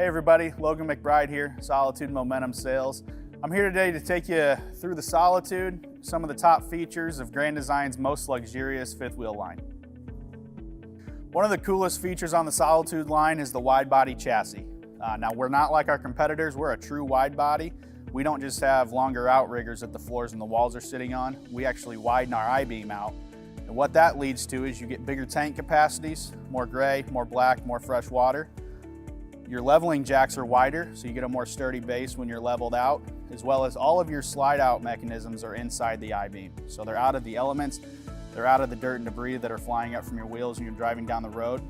Hey everybody, Logan McBride here, Solitude Momentum Sales. I'm here today to take you through the Solitude, some of the top features of Grand Design's most luxurious fifth wheel line. One of the coolest features on the Solitude line is the wide body chassis. Now we're not like our competitors, we're a true wide body. We don't just have longer outriggers that the floors and the walls are sitting on, we actually widen our I-beam out. And what that leads to is you get bigger tank capacities, more gray, more black, more fresh water. Your leveling jacks are wider, so you get a more sturdy base when you're leveled out, as well as all of your slide out mechanisms are inside the I-beam. So they're out of the elements, they're out of the dirt and debris that are flying up from your wheels when you're driving down the road.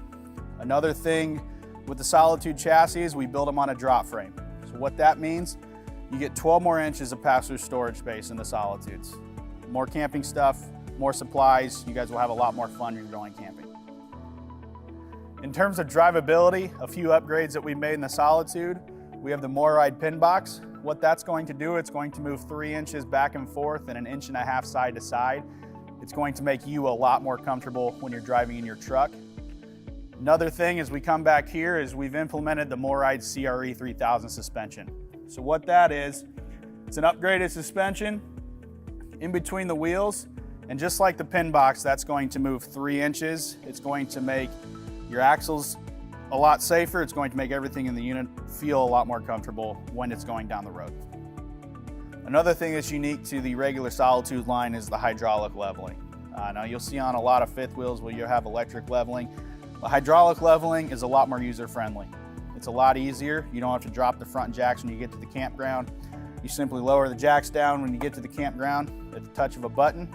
Another thing with the Solitude chassis is we build them on a drop frame. So what that means, you get 12 more inches of pass-through storage space in the Solitudes. More camping stuff, more supplies, you guys will have a lot more fun when you're going camping. In terms of drivability, a few upgrades that we made in the Solitude. We have the Morryde pin box. What that's going to do, it's going to move 3 inches back and forth and 1.5 inches side to side. It's going to make you a lot more comfortable when you're driving in your truck. Another thing as we come back here is we've implemented the Morryde Cre 3000 suspension. So what that is, it's an upgraded suspension in between the wheels, and just like the pin box, that's going to move 3 inches. It's going to make your axles a lot safer. It's going to make everything in the unit feel a lot more comfortable when it's going down the road. Another thing that's unique to the regular Solitude line is the hydraulic leveling. Now you'll see on a lot of fifth wheels where you have electric leveling. The hydraulic leveling is a lot more user-friendly. It's a lot easier. You don't have to drop the front jacks when you get to the campground. You simply lower the jacks down when you get to the campground at the touch of a button.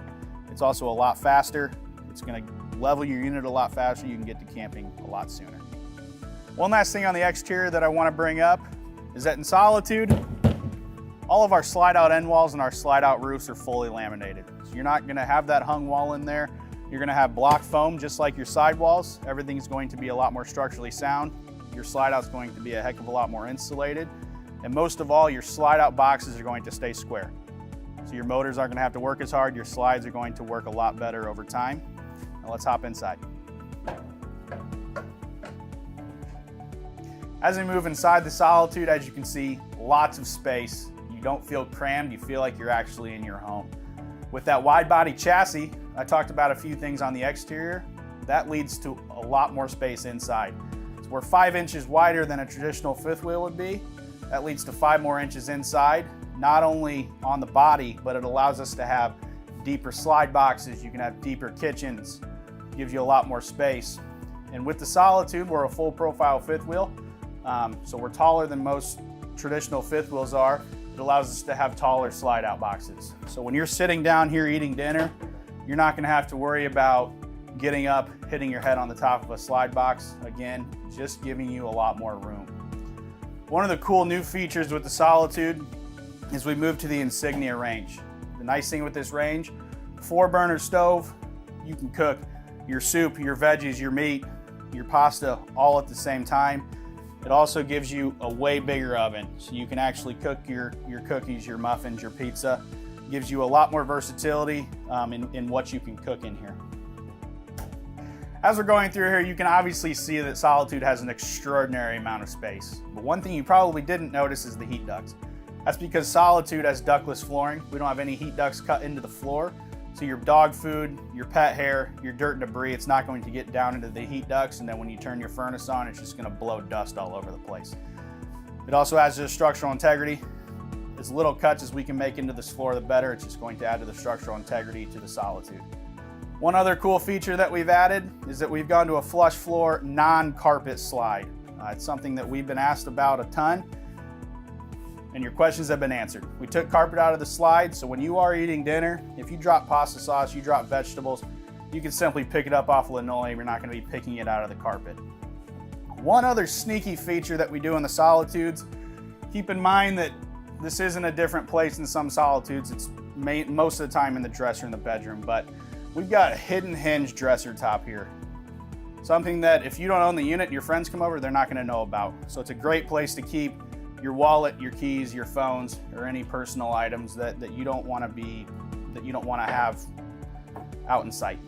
It's also a lot faster. It's going to level your unit a lot faster. You can get to camping a lot sooner. One last thing on the exterior that I want to bring up is that in Solitude, all of our slide out end walls and our slide out roofs are fully laminated. So you're not going to have that hung wall in there. You're going to have block foam just like your sidewalls. Everything's going to be a lot more structurally sound. Your slide out's going to be a heck of a lot more insulated. And most of all, your slide out boxes are going to stay square. So your motors aren't going to have to work as hard. Your slides are going to work a lot better over time. Now let's hop inside. As we move inside the Solitude, as you can see, lots of space. You don't feel crammed, you feel like you're actually in your home. With that wide body chassis, I talked about a few things on the exterior. That leads to a lot more space inside. So we're 5 inches wider than a traditional fifth wheel would be. That leads to 5 more inches inside, not only on the body, but it allows us to have deeper slide boxes. You can have deeper kitchens, gives you a lot more space. And with the Solitude, we're a full profile fifth wheel. So we're taller than most traditional fifth wheels are. It allows us to have taller slide out boxes. So when you're sitting down here eating dinner, you're not gonna have to worry about getting up, hitting your head on the top of a slide box. Again, just giving you a lot more room. One of the cool new features with the Solitude is we moved to the Insignia Range. The nice thing with this range, 4-burner stove, you can cook your soup, your veggies, your meat, your pasta all at the same time. It also gives you a way bigger oven, so you can actually cook your cookies, your muffins, your pizza. It gives you a lot more versatility in what you can cook in here. As we're going through here, you can obviously see that Solitude has an extraordinary amount of space. But one thing you probably didn't notice is the heat ducts. That's because Solitude has ductless flooring. We don't have any heat ducts cut into the floor. So your dog food, your pet hair, your dirt and debris, it's not going to get down into the heat ducts, and then when you turn your furnace on, it's just going to blow dust all over the place. It also has a structural integrity. As little cuts as we can make into this floor, the better. It's just going to add to the structural integrity to the Solitude. One other cool feature that we've added is that we've gone to a flush floor non-carpet slide. It's something that we've been asked about a ton, and your questions have been answered. We took carpet out of the slide, so when you are eating dinner, if you drop pasta sauce, you drop vegetables, you can simply pick it up off linoleum. You're not going to be picking it out of the carpet. One other sneaky feature that we do in the Solitudes, keep in mind that this isn't a different place than some Solitudes. It's most of the time in the dresser in the bedroom, but we've got a hidden hinge dresser top here. Something that if you don't own the unit and your friends come over, they're not going to know about. So it's a great place to keep your wallet, your keys, your phones, or any personal items that you don't want to have out in sight.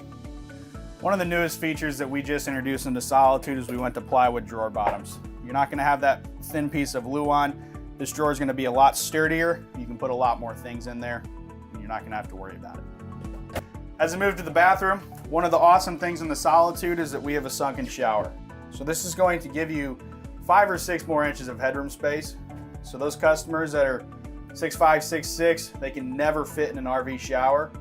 One of the newest features that we just introduced into Solitude is we went to plywood drawer bottoms. You're not gonna have that thin piece of Luan. This drawer is gonna be a lot sturdier. You can put a lot more things in there, and you're not gonna have to worry about it. As we move to the bathroom, one of the awesome things in the Solitude is that we have a sunken shower. So this is going to give you 5 or 6 more inches of headroom space. So those customers that are 6'5", 6'6", they can never fit in an RV shower.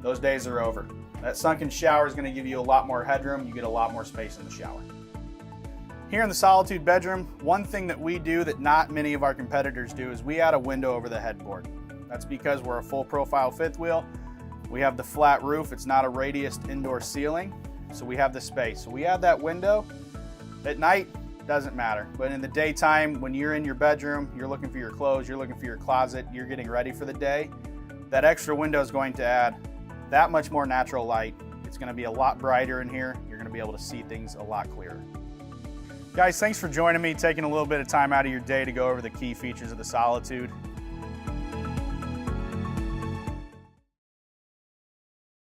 Those days are over. That sunken shower is going to give you a lot more headroom. You get a lot more space in the shower. Here in the Solitude bedroom, one thing that we do that not many of our competitors do is we add a window over the headboard. That's because we're a full profile fifth wheel. We have the flat roof. It's not a radiused indoor ceiling, so we have the space. So we add that window. At night, doesn't matter. But in the daytime, when you're in your bedroom, you're looking for your clothes, you're looking for your closet, you're getting ready for the day, that extra window is going to add that much more natural light. It's going to be a lot brighter in here. You're going to be able to see things a lot clearer. Guys, thanks for joining me, taking a little bit of time out of your day to go over the key features of the Solitude.